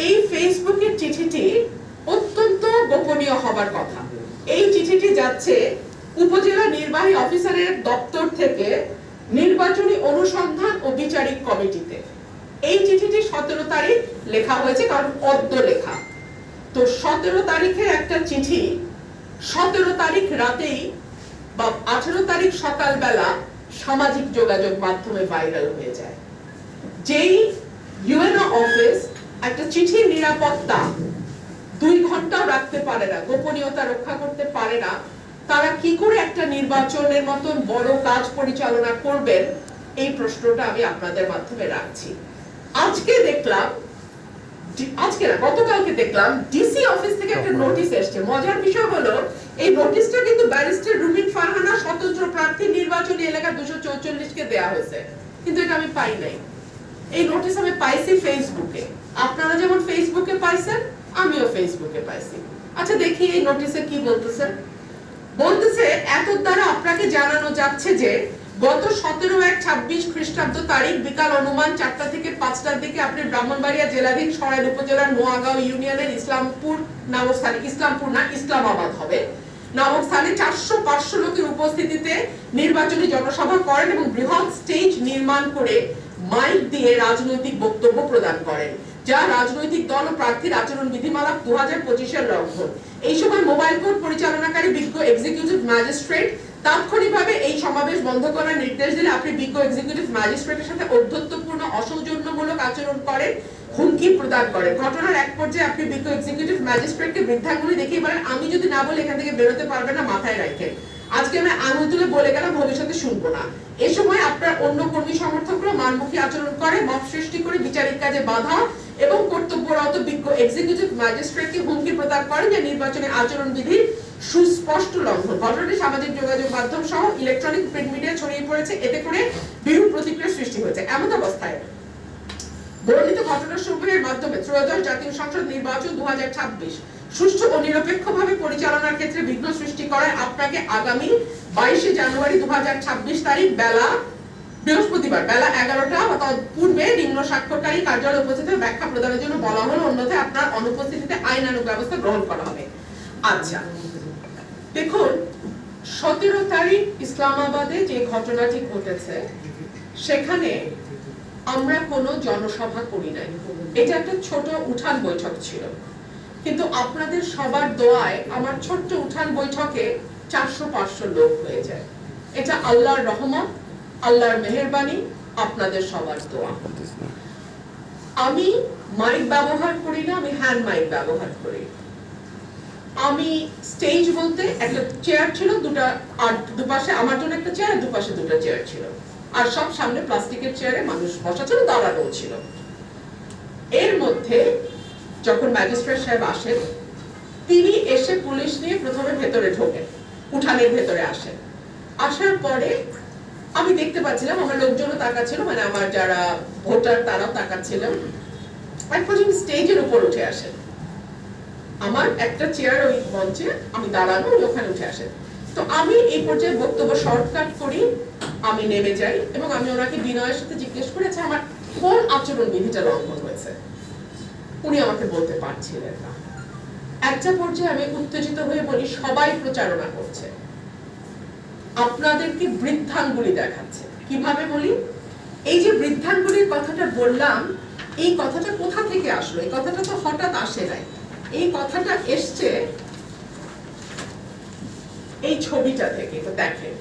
এই ফেসবুকের চিঠিটি অত্যন্ত গোপনীয় হবার কথা। এই চিঠিটি যাচ্ছে উপজেলা নির্বাহী অফিসারের দপ্তর থেকে নির্বাচনী অনুসন্ধান ও বিচারিক কমিটিতে। এই চিঠিটি 17 তারিখ লেখা হয়েছে, কারণ অদ্য লেখা। তো 17 তারিখের একটা চিঠি 17 তারিখ রাতেই বা 18 তারিখ সকালবেলা সামাজিক যোগাযোগ মাধ্যমে ভাইরাল হয়ে যায়। যেই ইউএনও অফিস একটা চিঠির নিরাপত্তা 2 ঘন্টাও রাখতে পারে না, গোপনীয়তা রক্ষা করতে পারে না, তারা কি করে একটা নির্বাচনের মতন বড় কাজ পরিচালনা করবেন? এই প্রশ্নটা আমি আপনাদের মাধ্যমে রাখছি। গতকালকে দেখলাম ডিসি অফিস থেকে একটা নোটিশ এসেছে। মজার বিষয় হলো এই নোটিশটা কিন্তু ব্যারিস্টার রুমিন ফারহানা স্বতন্ত্র প্রার্থী নির্বাচনী এলাকা 244 কে দেয়া হয়েছে, কিন্তু এটা আমি পাই নাই। এই নোটিশ আমি পাইছি ফেসবুকে। আপনারা যেমন ফেসবুকে পাইছেন, আমিও ফেসবুকে পাইছি। আচ্ছা, দেখি এই নোটিশে কি বলতেছে। বলতেছে, এত দ্বারা আপনাকে জানানো যাচ্ছে যে গত 17/1/26 খ্রিস্টাব্দ তারিখ বিকাল অনুমান 4টা থেকে 5টার দিকে আপনি ব্রাহ্মণবাড়িয়া জেলাধীন সরাইল উপজেলার নোয়াগাঁও ইউনিয়নের ইসলামপুর নামক স্থানে, ইসলামপুর না ইসলামাবাদ হবে, নামক স্থানে 400-500 লোকের উপস্থিতিতে নির্বাচনী জনসভা করেন এবং বৃহৎ স্টেজ নির্মাণ করে মাইক দিয়ে রাজনৈতিক বক্তব্য প্রদান করেন, যা রাজনৈতিক দল ও প্রার্থীর আচরণ বিধিমালা 2025-এর লঙ্ঘন। এই সময় মোবাইল কোর্ট পরিচালনাকারী বিজ্ঞ এক্সিকিউটিভ ম্যাজিস্ট্রেট তাৎক্ষণিকভাবে এই সমাবেশ বন্ধ করার নির্দেশ দিলে আপনি বিজ্ঞ এক্সিকিউটিভ ম্যাজিস্ট্রেটের সাথে অধ্যত্বপূর্ণ অসৌজন্যমূলক আচরণ করেন, হুমকি প্রদান করেন। ঘটনার এক পর্যায়ে আপনি বিজ্ঞ এক্সিকিউটিভ ম্যাজিস্ট্রেটকে বৃদ্ধাঙ্গুলি দেখিয়ে বলেন, আমি যদি না বলি এখান থেকে বেরোতে পারবে না, মাথায় রাখেন। আজকে আমি আঙুল তুলে বলে গেলাম, ভবিষ্যতে শুনবো না। এ সময় আপনার অন্য কর্মী সমর্থকরা মানমুখী আচরণ করে, মব সৃষ্টি করে বিচারিক কাজে বাধা এবং কর্তব্যরত বিজ্ঞ এক্সিকিউটিভ ম্যাজিস্ট্রেটকে হুমকি প্রদান করেন, যা নির্বাচনী আচরণ বিধির সুস্পষ্ট লঙ্ঘন। ঘটনাটি সামাজিক যোগাযোগ মাধ্যম সহ ইলেকট্রনিক প্রিন্ট মিডিয়া ছড়িয়ে পড়েছে, এতে করে বিরূপ প্রতিক্রিয়া সৃষ্টি হয়েছে। এমন অবস্থায় বর্ণিত ঘটনাসমূহের মাধ্যমে ত্রয়োদশ জাতীয় সংসদ নির্বাচন 2026 সুষ্ঠু ও নিরপেক্ষভাবে পরিচালনার ক্ষেত্রে বিঘ্ন সৃষ্টি করায় আপনাকে আগামী 22 জানুয়ারি 2026 তারিখ বৃহস্পতিবার বেলা 11টা বা পূর্বে নিম্ন স্বাক্ষরকারী কার্যালয়ে উপস্থিত হয়ে ব্যাখ্যা প্রদানের জন্য বলা হলো, অন্যথায় আপনার অনুপস্থিতিতে আইনানুগ ব্যবস্থা গ্রহণ করা হবে। আচ্ছা, দেখুন 17 তারিখ ইসলামাবাদে যে ঘটনাটি ঘটেছে, সেখানে আমরা কোনো জনসভা করি নাই। এটা একটা ছোট উঠান বৈঠক ছিল, কিন্তু আপনাদের সবার দোয়ায় আমার ছোট্ট উঠান বৈঠকে 400-500 লোক হয়ে যায়। এটা আল্লাহর রহমত, আল্লাহর মেহেরবানি, আপনাদের সবার দোয়া। আমি মাইক ব্যবহার করি না, আমি হ্যান্ড মাইক ব্যবহার করি। আমি স্টেজ বলতে একটা চেয়ার ছিল, দুটা, আর দুপাশে আমার জন্য একটা চেয়ার, দুপাশে দুটো চেয়ার ছিল, আর সব সামনে প্লাস্টিকের চেয়ারে মানুষ বসা ছিল, দাঁড়ানো ছিল। এর মধ্যে যখন ম্যাজিস্ট্রেট সাহেব আসেন, তিনি এসে পুলিশ নিয়ে প্রথমে ভেতরে ঢোকেন, উঠানের ভেতরে আসেন। আসার পরে আমি দেখতে পাচ্ছিলাম, আমার লোকজনও তাকাচ্ছিল, মানে আমার যারা ভোটার তারাও তাকাচ্ছিলেন। এক পর্যন্ত স্টেজের উপর উঠে আসেন, আমার একটা চেয়ার ওই মঞ্চে, আমি দাঁড়ানো, ওখানে উঠে আসেন। তো আমি এই পর্যায়ে বক্তব্য শর্টকাট করি, আমি নেমে যাই এবং আমি ওনাকে বিনয়ের সাথে জিজ্ঞেস করেছি আমার কোন আচরণ বিধিটা লঙ্ঘন হয়েছে। উনি আমাকে বলতে পারছিলেন না। একটা পর্যায়ে আমি উত্তেজিত হয়ে বলি, সবাই প্রচারণা করছে, আপনাদেরকে বৃদ্ধাঙ্গুলি দেখাচ্ছে। কিভাবে বলি? এই যে বৃদ্ধাঙ্গুলির কথাটা বললাম, এই কথাটা কোথা থেকে আসলো? এই কথাটা তো হঠাৎ আসে নাই। এই কথাটা এসছে এই ছবিটা থেকে। তো দেখেন,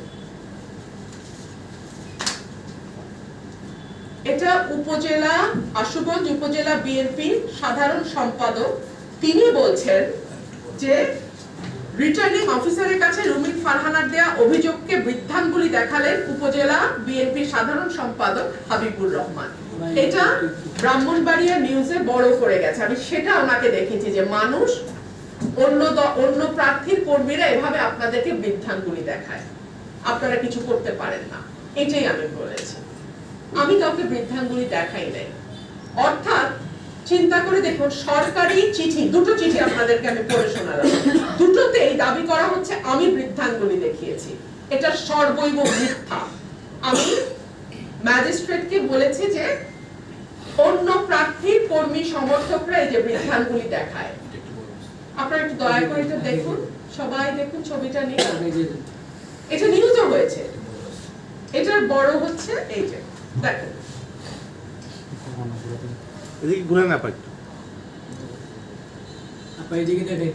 এটা উপজেলা আশুগঞ্জ উপজেলা বিএনপির সাধারণ সম্পাদক, তিনি বলছেন যে রিটার্নিং অফিসারের কাছে রুমিন ফারহানার দেয়া অভিযোগকে বৃদ্ধাঙ্গুলি দেখালেন উপজেলা বিএনপির সাধারণ সম্পাদক হাবিবুর রহমান। এটা ব্রাহ্মণবাড়িয়া নিউজে বড় করে গেছে। আমি সেটা ওনাকে দেখেছি যে মানুষ, অন্য প্রার্থীর কর্মীরা এভাবে আপনাদেরকে বৃদ্ধাঙ্গুলি দেখায়, আপনারা কিছু করতে পারেন না। এটাই আমি বলেছি। আমি কাউকে বৃদ্ধাঙ্গুলি দেখাই নাই। অর্থাৎ চিন্তা করে দেখুন, সরকারি চিঠি, দুটো চিঠি আপনাদেরকে আমি পড়ে শোনালাম, দুটোতেই দাবি করা হচ্ছে আমি বৃদ্ধাঙ্গুলি দেখিয়েছি। এটা সর্বৈব মিথ্যা। আমি ম্যাজিস্ট্রেটকে বলেছি যে অন্য প্রার্থীর কর্মী সমর্থকরা এই যে বৃদ্ধাঙ্গুলি দেখায়। আপনারা একটু দয়া করে এটা দেখুন, সবাই দেখুন ছবিটা নিয়ে। এটা নিউজও হয়েছে, এটার বড় হচ্ছে এই যে দেখেন। এদিকে ঘুরে না পাই আপা এদিকে দেখেন।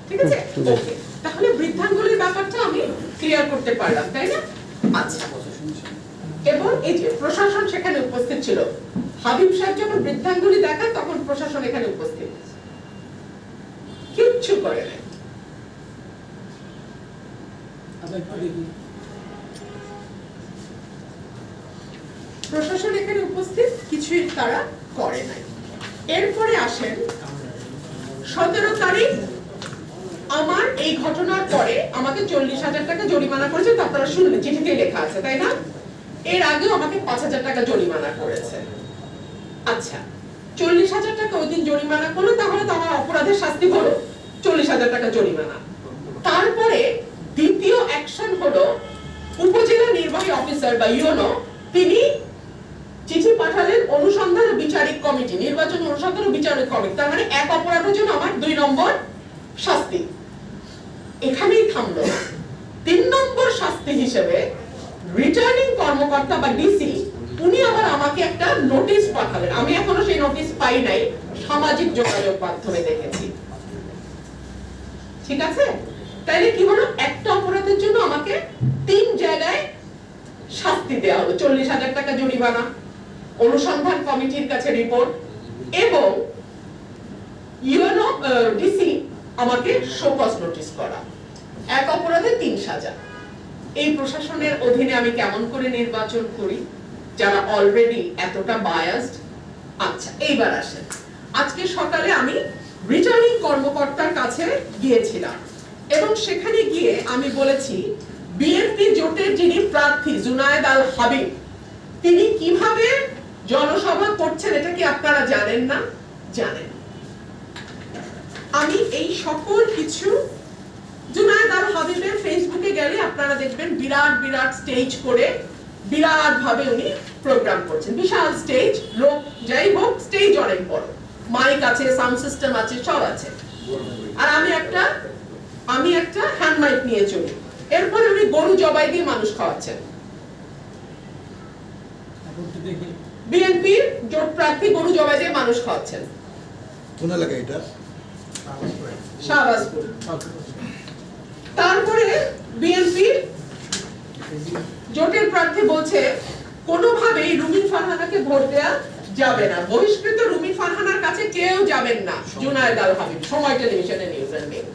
ঠিক আছে, ওকে। তাহলে বৃদ্ধাঙ্গুলির ব্যাপারটা আমি ক্লিয়ার করতে পারলাম, তাই না? আচ্ছা, এবং এই যে প্রশাসন সেখানে উপস্থিত ছিল। হাবিব সাহেব যখন বৃদ্ধাঙ্গুলি দেখান তখন প্রশাসন এখানে উপস্থিত, কিচ্ছু করে নাই। প্রশাসন এখানে উপস্থিত, কিছুই তারা করে নাই। এরপরে আসেন 17 তারিখ, আমার এই ঘটনার পরে আমাকে 40,000 টাকা জরিমানা করেছে। তো আপনারা শুনলেন, চিঠিতে লেখা আছে, তাই না? এর আগেও আমাকে 5,000 টাকা জরিমানা করেছে। আচ্ছা, 40,000 টাকা ওই দিন জরিমানা করলো, তাহলে তো আমার অপরাধের শাস্তি হলো 40,000 টাকা জরিমানা। তারপরে দ্বিতীয় অ্যাকশন হলো উপজেলা নির্বাহী অফিসার বা ইউনো, তিনি চিঠি পাঠালেন অনুসন্ধান ও বিচারিক কমিটি, নির্বাচন অনুসন্ধান ও বিচারিক কমিটি। তার মানে এক অপরাধের জন্য আমার 2 নম্বর শাস্তি। এখানেই থামলো। 3 নম্বর শাস্তি হিসেবে রিটার্নিং কর্মকর্তা বা ডিসি, উনি আবার আমাকে একটা নোটিশ পাঠালেন। আমি এখনো সেই নোটিশ পাই নাই, সামাজিক যোগাযোগ মাধ্যমে দেখেছি। ঠিক আছে, তাইলে কি হলো, একটা অপরাধের জন্য আমাকে 3 জায়গায় শাস্তি দেওয়া হলো। 40,000 টাকা জরিমানা, অনুসন্ধান কমিটির কাছে রিপোর্ট, এবং ইউনো ডিসি আমাকে শোকজ নোটিশ করা। এক অপরাধে 3 সাজা। এই প্রশাসনের অধীনে আমি কেমন করে নির্বাচন করি, যারা অলরেডি এতটা বায়াসড? আচ্ছা, এইবার আসেন। আজকে সকালে আমি রিটার্নিং কর্মকর্তার কাছে গিয়েছিলাম, এবং সেখানে গিয়ে আমি বলেছি বিএনপি জোটের যিনি প্রার্থী জুনায়েদ আল হাবিব, তিনি কিভাবে জনসভা করছেন এটা কি আপনারা জানেন না? জানেন। আমি এই সকল কিছু, জুনায়েদ আল হাবিবের ফেসবুকে গেলে আপনারা দেখবেন বিরাট বিরাট স্টেজ করে বিরাট ভাবে উনি প্রোগ্রাম করছেন। বিশাল স্টেজ, লোক যাই হোক, স্টেজ অনেক বড়, মাইক আছে, সাউন্ড সিস্টেম আছে, সব আছে। আর আমি একটা হ্যান্ড মাইক নিয়ে চলি। এরপরে উনি গরু জবাই দিয়ে মানুষ খাওয়াচ্ছেন। বিএনপির জোট প্রার্থী গরু জবাই দিয়ে মানুষ খাওয়াচ্ছেন। কোন এলাকা এটা? শাহবাজপুর। তারপরে বিএনপির জোটের প্রার্থী বলছে কোনোভাবেই রুমিন ফারহানাকে ভোট দেয়া যাবে না, বহিষ্কৃত রুমিন ফারহানার কাছে কেউ যাবেন না। জুনায়েদ আল হাবিব, সময় টেলিভিশনে নিউজ এন্ড মেইল।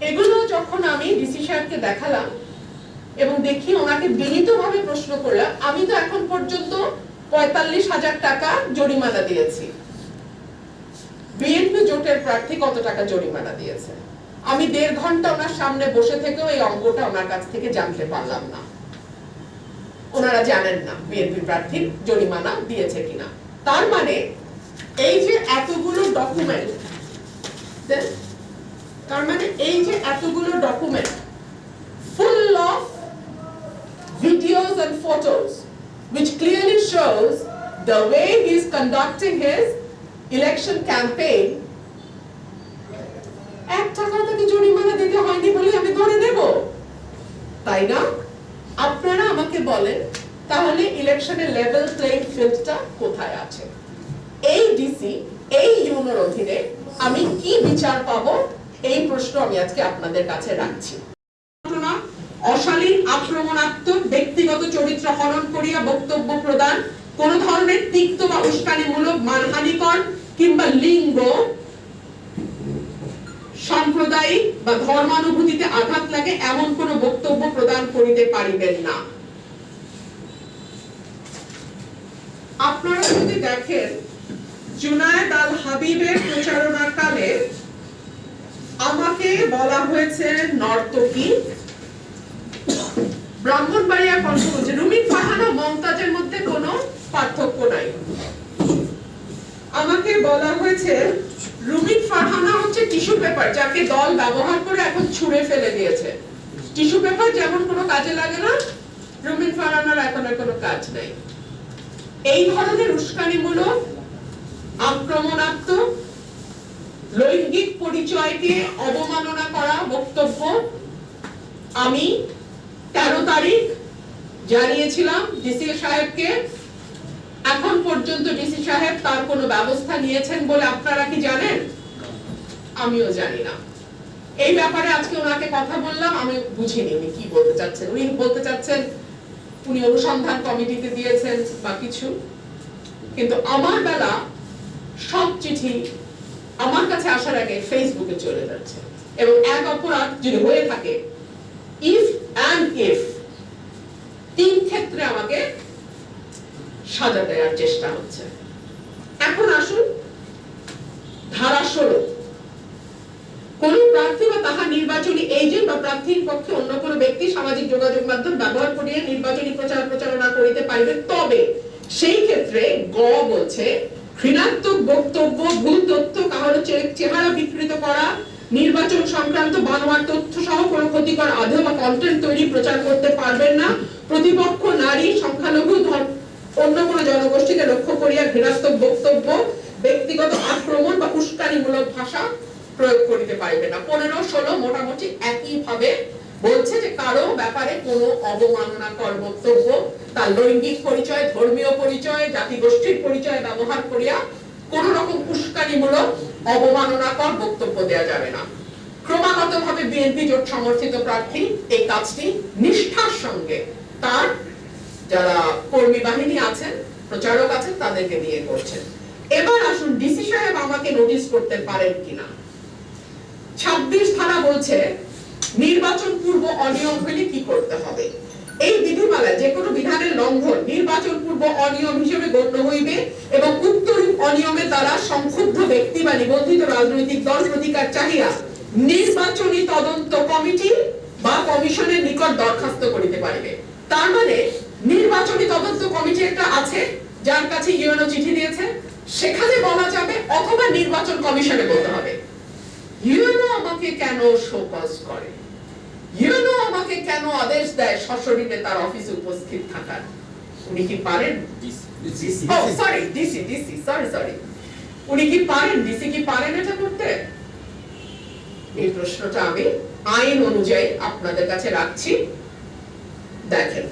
এগুলো যখন আমি ডিসি সাহেবকে দেখালাম এবং দেখি ওনাকে বিনীতভাবে প্রশ্ন করলাম, আমি তো এখন পর্যন্ত 45,000 টাকা জরিমানা দিয়েছি, বিএনপি জোটের প্রার্থী কত টাকা জরিমানা দিয়েছে? আমি 1.5 ঘন্টা ওনার সামনে বসে থেকেও এই অঙ্কটা ওনার কাছ থেকে জানতে পারলাম না। ওনারা জানেন না বিএনপি প্রার্থীর জরিমানা দিয়েছে কিনা। তার মানে এই যে এতগুলো document, full of videos and photos which clearly shows the way he is conducting his election campaign, এক টাকা তাকে জরিমানা দিতে হয়নি বলে আমি ধরে নেব, তাই না? আপনারা আমাকে বলেন, তাহলে ইলেকশনের লেভেল প্লেইং ফিল্ডটা কোথায় আছে? এই ডিসি, এই ইউনোর অধীনে আমি কি বিচার পাবো? এই প্রশ্ন আমি আজকে আপনাদের কাছে রাখছি। অশালীন, আক্রমণাত্মক, ব্যক্তিগত চরিত্র হনন করিয়া বক্তব্য প্রদান, কোন ধরনের তিক্ত বা উস্কানিমূলক, মানহানিকর কিংবা লিঙ্গ, সাম্প্রদায়িক বা ধর্মানুভূতিতে আঘাত লাগে এমন কোন বক্তব্য প্রদান করিতে পারিবেন না। আপনারা যদি দেখেন, জুনায়েদ আল হাবিবের প্রচারণাকালে আমাকে বলা হয়েছে নর্তকী। ব্রাহ্মণবাড়িয়া কণ্ঠ বলছে রুমিন ফারহানা মমতাজের মধ্যে কোনো পার্থক্য নাই। আমাকে বলা হয়েছে রুমিন ফারহানা হচ্ছে টিস্যু পেপার যাকে দল ব্যবহার করে এখন ছুঁড়ে ফেলে দিয়েছে। টিস্যু পেপার যেমন কোনো কাজে লাগে না, রুমিন ফারহানার এখন আর কোনো কাজ নাই। এই ধরনের উস্কানিমূলক, আক্রমণাত্মক, লৈঙ্গিক পরিচয়কে অবমাননা করা বক্তব্য আমি 13 তারিখ জানিয়েছিলাম ডিসি সাহেবকে। এখন পর্যন্ত ডিসি সাহেব তার কোনো ব্যবস্থা নিয়েছেন বলে আপনারা কি জানেন? আমিও জানি না। এই ব্যাপারে আজকে ওনাকে কথা বললাম, আমি বুঝিনি উনি কি বলতে চাচ্ছেন। উনি বলতে চাচ্ছেন উনি অনুসন্ধান কমিটিতে দিয়েছেন বা কিছু, কিন্তু আমার বেলা সব চিঠি আমার কাছে আসার আগে ফেসবুকে চলে যাচ্ছে। এবং এক অপরাধ যদি হয়ে থাকে, ইফ অ্যান্ড ইফ, 3 ক্ষেত্রে আমাকে সাজা দেওয়ার চেষ্টা হচ্ছে। এখন আসুন ধারা 16, কোন প্রার্থী বা তাহার নির্বাচনী এজেন্ট বা প্রার্থীর পক্ষে অন্য কোন ব্যক্তি সামাজিক যোগাযোগ মাধ্যম ব্যবহার করিয়া নির্বাচনী প্রচারণা করিতে পারিবে, তবে সেই ক্ষেত্রে গ বলছে ঘৃণাত্মক বক্তব্য, ভুল তথ্য, কাহারো চেহারা বিকৃত করা, নির্বাচন সংক্রান্ত বানোয়ার তথ্য সহ কোনো ক্ষতিকর আধেয় বা কন্টেন্ট তৈরি প্রচার করতে পারবেন না। প্রতিপক্ষ, নারী, সংখ্যালঘু, অন্য কোনো জনগোষ্ঠীকে লক্ষ্য করিয়া ঘৃণাত্মক বক্তব্য, ব্যক্তিগত আক্রমণ বা উস্কানিমূলক ভাষা প্রয়োগ করিতে পারবে না। 15-16 মোটামুটি একই ভাবে বলছে যে কারো ব্যাপারে কোনো অবমাননাকর বক্তব্য, তার লৈঙ্গিক পরিচয়, ধর্মীয় পরিচয়, জাতিগোষ্ঠীর পরিচয় ব্যবহার করিয়া কোন রকম উস্কানিমূলক, অবমাননাকর বক্তব্য দেওয়া যাবে না। ক্রমাগতভাবে বিএনপি জোট সমর্থিত প্রার্থী এই কাজটি নিষ্ঠার সঙ্গে তার যারা কর্মী বাহিনী আছেন, প্রচারক আছেন, তাদেরকে দিয়ে করছেন। এবার আসুন ডিসি সাহেব আমাকে নোটিশ করতে পারেন কিনা। 26 ধারা বলছে নির্বাচন পূর্ব অনিয়ম হলে কি করতে হবে। এই বিধিমালায় যে কোনো বিধানের লঙ্ঘন নির্বাচন পূর্ব অনিয়ম হিসেবে গণ্য হইবে এবং উক্তরূপ অনিয়মের দ্বারা সংক্ষুব্ধ ব্যক্তি বা নিবন্ধিত রাজনৈতিক দল প্রতিকার চাহিয়া নির্বাচনী তদন্ত কমিটি বা কমিশনের নিকট দরখাস্ত করিতে পারিবে। তার মানে নির্বাচনী তদন্ত কমিটি একটা আছে যার কাছে ইউএনও চিঠি দিয়েছে, সেখানে বলা যাবে, অথবা নির্বাচন কমিশনে বলতে হবে। ইউএনও আমাকে কেন শোকজ করে, ইউএনও আমাকে কেন আদেশ দেয় সশরীরে তার অফিসে উপস্থিত থাকার? উনি কি পারেন? উনি কি পারেন, ডিসি কি পারেন এটা করতে? এই প্রশ্নটা আমি আইন অনুযায়ী আপনাদের কাছে রাখছি। দেখেন,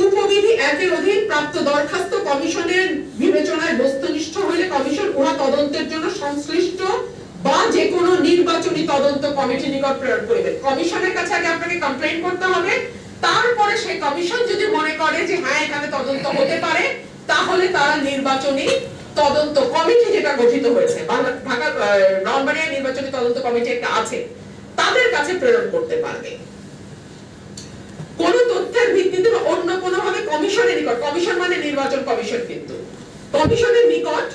উপবিধি 1 এর অধীন প্রাপ্ত দরখাস্ত কমিশনের বিবেচনায় বস্তুনিষ্ঠ হলে কমিশন উহা তদন্তের জন্য সংশ্লিষ্ট বা যে কোনো নির্বাচনী তদন্ত কমিটি নিকট প্রেরণ করিবে। কমিশনের কাছে আগে আপনাকে কমপ্লেইন করতে হবে, তারপরে সেই কমিশন যদি মনে করে যে হ্যাঁ এখানে তদন্ত হতে পারে, তাহলে তারা নির্বাচনী তদন্ত কমিটি যেটা গঠিত হয়েছে, ঢাকা ব্রাহ্মণবাড়িয়া নির্বাচনী তদন্ত কমিটি একটা আছে, তাদের কাছে প্রেরণ করতে পারবে। কোন তথ্যের ভিত্তিতে বা অন্য কোনো ভাবে কমিশনের নিকট, কমিশন মানে নির্বাচন কমিশন, কিন্তু কমিশনের নিকট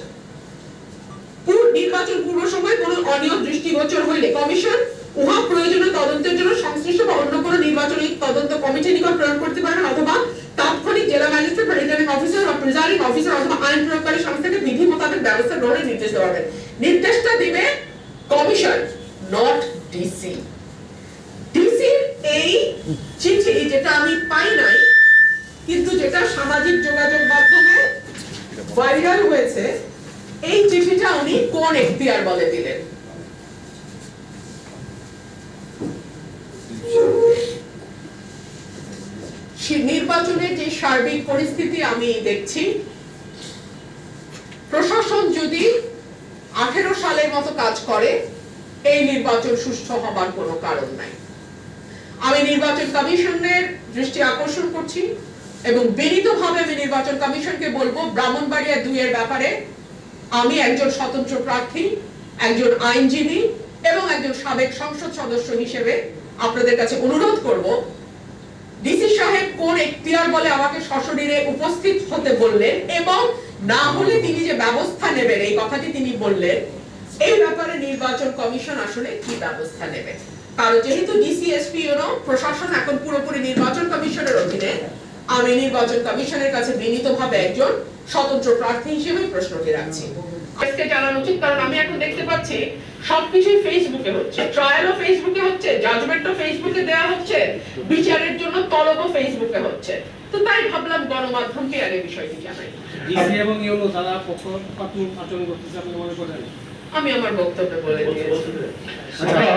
নির্বাচন পূর্ব সময় কোন অনিয়ম দৃষ্টিগোচর হইলে কমিশন উহা প্রয়োজনীয় তদন্তের জন্য সংশ্লিষ্ট বা অন্য কোনো নির্বাচনী তদন্ত কমিটির নিকট প্রেরণ করতে পারবেন, অথবা তাৎক্ষণিক জেলা ম্যাজিস্ট্রেট বা রিটার্নিং অফিসার বা প্রিজাইডিং অফিসার অথবা আইন প্রয়োগকারী সংস্থাকে বিধি মোতাবেক ব্যবস্থা গ্রহণের নির্দেশ দেওয়া হবে। নির্দেশটা দিবে কমিশন, নট ডিসি। ডিসির এই চিঠি যেটা আমি পাই নাই, কিন্তু যেটা সামাজিক যোগাযোগ মাধ্যমে ভাইরাল হয়েছে, এই চিঠিটা উনি কোন এখতিয়ার বলে দিলেন? নির্বাচনের যে সার্বিক পরিস্থিতি আমি দেখছি, প্রশাসন যদি 18 সালের মতো কাজ করে, এই নির্বাচন সুষ্ঠু হবার কোনো কারণ নাই। আমি নির্বাচন কমিশনের দৃষ্টি আকর্ষণ করছি এবং বিনীতভাবে আমি নির্বাচন কমিশনকে বলবো, ব্রাহ্মণবাড়িয়া 2 এর ব্যাপারে আমি একজন স্বতন্ত্র প্রার্থী, একজন আইনজীবী এবং একজন সাবেক সংসদ সদস্য হিসেবে আপনাদের কাছে অনুরোধ করব, ডিসি সাহেব কোন এখতিয়ার বলে আমাকে সশরীরে উপস্থিত হতে বললেন এবং না হলে তিনি যে ব্যবস্থা নেবেন এই কথাটি তিনি বললেন, এই ব্যাপারে নির্বাচন কমিশন আসলে কি ব্যবস্থা নেবে। কারণ যেহেতু ডিসি, এসপি, প্রশাসন এখন পুরোপুরি নির্বাচন কমিশনের অধীনে, আমি নির্বাচন কমিশনের কাছে বিনীতভাবে একজন স্বতন্ত্র প্রার্থী হিসেবে প্রশ্নটি রাখছি। আজকে জানানো উচিত, কারণ আমি এখন দেখতে পাচ্ছি সবকিছুই ফেসবুকে হচ্ছে, ট্রায়ালও ফেসবুকে হচ্ছে, জাজমেন্টও ফেসবুকে দেওয়া হচ্ছে, বিচারের জন্য তলবও ফেসবুকে হচ্ছে। তো তাই ভাবলাম গণমাধ্যমকে আগে বিষয়টি জানাই। ডিসি এবং ইউনো তারা পক্ষপাতমূলক আচরণ করতেছে আপনি মনে করেন? আমি আমার বক্তব্য বলে দিয়েছি।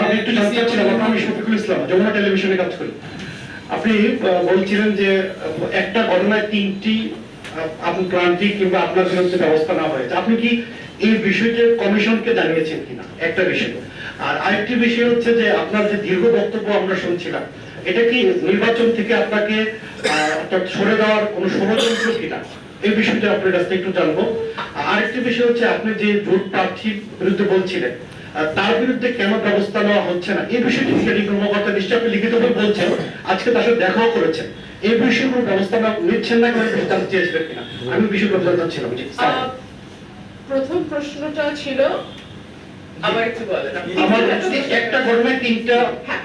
আমি একটু জানতে চাচ্ছিলাম, আমি শফিকুল ইসলাম, যমুনা টেলিভিশনে কাজ করি। আপনি বলছিলেন যে একটা ঘটনায় তিনটি ক্রান্তি কিংবা আপনার বিরুদ্ধে ব্যবস্থা নেওয়া হয়েছে, আপনি কি এই বিষয়টি কমিশনকে জানিয়েছেন কিনা? একটা বিষয়। আর আরেকটি বিষয় হচ্ছে যে আপনার যে দীর্ঘ বক্তব্য আমরা শুনছিলাম, এটা কি নির্বাচন থেকে আপনাকে অর্থাৎ সরে দেওয়ার কোনো ষড়যন্ত্র কিনা, এই বিষয়টা আপনার কাছ থেকে একটু জানবো। আরেকটি বিষয় হচ্ছে আপনি যে জোট প্রার্থীর বিরুদ্ধে বলছিলেন, তার বিরুদ্ধে কেন ব্যবস্থা নেওয়া হচ্ছে না, এই বিষয়টি রিটার্নিং কর্মকর্তা নিশ্চয়ই আপনি লিখিতভাবে বলছেন, আজকে তার সাথে দেখাও করেছেন, এই বিষয়ে কোনো ব্যবস্থা নিচ্ছেন না কেন জানতে চেয়েছিলেন কিনা, আমি বিষয়টা জানতে চাচ্ছিলাম। প্রথম প্রশ্নটা ছিল আবার একটু বলেন। আমার একটা ঘটনায় তিনটা, হ্যাঁ,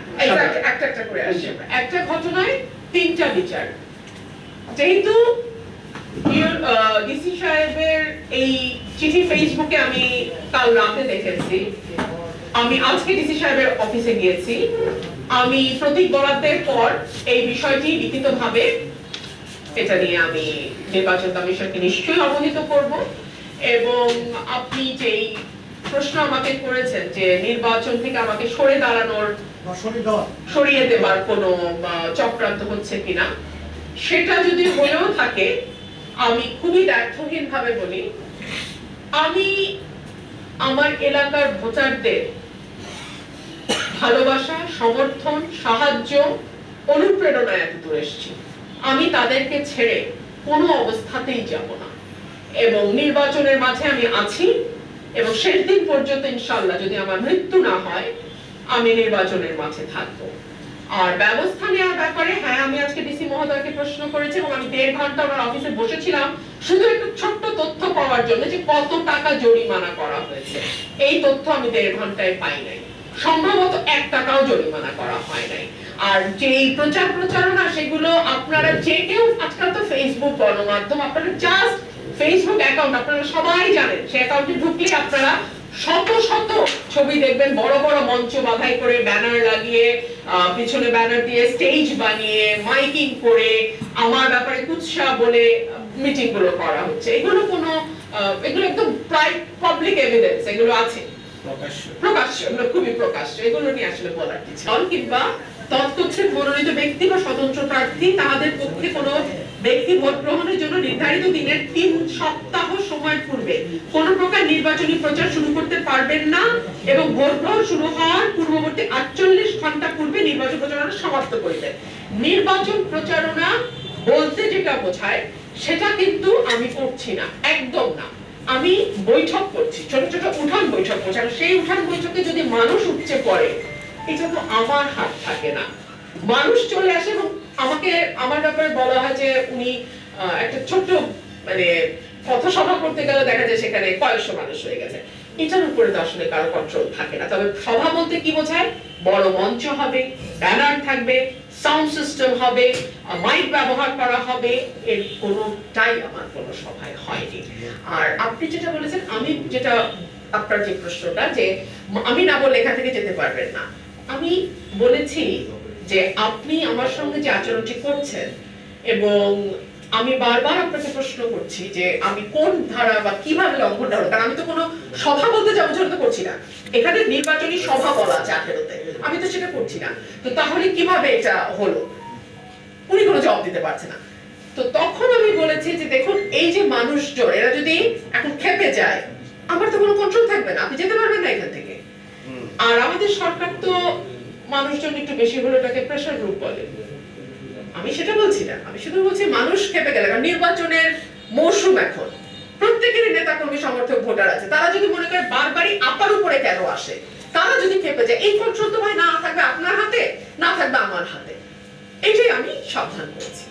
একটা একটা করে আসি আমরা। একটা ঘটনায় তিনটা বিচার। যেহেতু ডিসি সাহেবের এই চিঠি ফেসবুকে আমি কাল রাতে দেখেছি, আমি আজকে ডিসি সাহেবের অফিসে গিয়েছি, আমি প্রতীক বরাদ্দের পর এই বিষয়টি লিখিতভাবে এটা নিয়ে আমি নির্বাচন কমিশনকে নিশ্চয়ই অবহিত করব। এবং আপনি যেই প্রশ্ন আমাকে করেছেন যে নির্বাচন থেকে আমাকে সরিয়ে দেবার কোনো চক্রান্ত হচ্ছে কিনা, সেটা যদি হলেও থাকে, আমি খুবই দ্ব্যর্থহীন ভাবে বলি, আমি আমার এলাকার ভোটারদের ভালোবাসা, সমর্থন, সাহায্য, অনুপ্রেরণায় এত দূর এসেছি। আমি তাদেরকে ছেড়ে কোনো অবস্থাতেই যাব না এবং নির্বাচনের মাঝে আমি আছি এবং শেষ দিন পর্যন্ত ইনশাআল্লাহ যদি আমার মৃত্যু না হয় আমি নির্বাচনের মাঝে থাকব। আর ব্যবস্থা নেওয়ার ব্যাপারে হ্যাঁ, আমি আজকে ডিসি মহোদয়কে প্রশ্ন করেছি এবং আমি 1.5 ঘন্টা আমার অফিসে বসেছিলাম শুধু একটু ছোট্ট তথ্য পাওয়ার জন্য যে কত টাকা জরিমানা করা হয়েছে। এই তথ্য আমি 1.5 ঘন্টায় পাই নাই, সম্ভবত 1 টাকাও জরিমানা করা হয় নাই। আর যেই প্রচার প্রচারণা, সেগুলো আপনারা যে কেউ, আজকাল তো ফেসবুক গণমাধ্যম, আপনারা জাস্ট ফেসবুক অ্যাকাউন্ট আপনারা সবাই জানেন, সেই অ্যাকাউন্টে ঢুকলে আপনারা শত শত ছবি দেখবেন, বড় বড় মঞ্চ বাধাই করে, ব্যানার লাগিয়ে, পিছনে ব্যানার দিয়ে, স্টেজ বানিয়ে, মাইকিং করে আমার ব্যাপারে কুৎসা বলে মিটিং গুলো করা হচ্ছে। এগুলো কোনো এগুলো একদম পাবলিক এভিডেন্স, এগুলো আছে প্রকাশ্য, এগুলো খুবই প্রকাশ্য, এগুলো নিয়ে আসলে বলার কিছু কিংবা তৎকর্তৃক মনোনীত ব্যক্তি বা স্বতন্ত্র প্রার্থী তাদের পক্ষে কোনো ব্যক্তি ভোট গ্রহণের জন্য নির্ধারিত দিনের 3 সপ্তাহ সময়ের পূর্বে কোন প্রকার নির্বাচনী প্রচার শুরু করতে পারবেন না এবং ভোট গ্রহণ শুরু হওয়ার পূর্ববর্তী 48 ঘন্টা পূর্বে নির্বাচন প্রচারণা সমাপ্ত করিবেন। নির্বাচন প্রচারণা বলতে যেটা বোঝায় সেটা কিন্তু আমি করছি না, একদম না। আমি বৈঠক করছি, ছোট ছোট উঠান বৈঠক করছি, আর সেই উঠান বৈঠকে যদি মানুষ উপচে পড়ে, এটা তো আমার হাত থাকে না। মানুষ চলে আসে এবং আমাকে আমার ব্যাপারে বলা হয় যে উনি একটা ছোট্ট মানে পথসভা করতে গেলে দেখা যায় সেখানে কয়েকশো মানুষ হয়ে গেছে। এটার উপরে তো আসলে কারো কন্ট্রোল থাকে না। তবে সভা বলতে কি বোঝায়? বড় মঞ্চ হবে, ব্যানার থাকবে, সাউন্ড সিস্টেম হবে, মাইক ব্যবহার করা হবে, এর কোনোটাই আমার কোনো সভায় হয়নি। আর আপনি যেটা বলেছেন, আমি যেটা আপনার যে প্রশ্নটা যে আমি না বলে এখান থেকে যেতে পারবেন না, আমি বলেছি যে আপনি আমার সঙ্গে যে আচরণটি করছেন এবং আমি বারবার আপনাকে প্রশ্ন করছি যে আমি কোন ধারা বা কিভাবে লঙ্ঘনটা হলো, কারণ আমি তো কোনো সভা বলতে যাবো তো করছি না, এখানে নির্বাচনী সভা বলা আছে 18-তে, আমি তো সেটা করছি না। তো তাহলে কিভাবে এটা হলো, উনি কোনো জবাব দিতে পারছে না। তো তখন আমি বলেছি যে দেখুন, এই যে মানুষজন এরা যদি এখন খেপে যায়, আমার তো কোনো কন্ট্রোল থাকবে না, আপনি যেতে পারবেন না এখান থেকে। আর আমাদের সরকার তো মানুষজন একটু বেশি হলে এটাকে প্রেসার গ্রুপ বলে, আমি সেটা বলছি না, আমি শুধু বলছি মানুষ খেপে গেলে, কারণ নির্বাচনের মৌসুম, এখন প্রত্যেকেরই নেতা কর্মী সমর্থক ভোটার আছে, তারা যদি মনে করে বারবারই আপার উপরে কেন আসে, তারা যদি খেপে যায়, এই কন্ট্রোল তো ভাই না থাকবে আপনার হাতে, না থাকবে আমার হাতে, এটাই আমি সাবধান করেছি।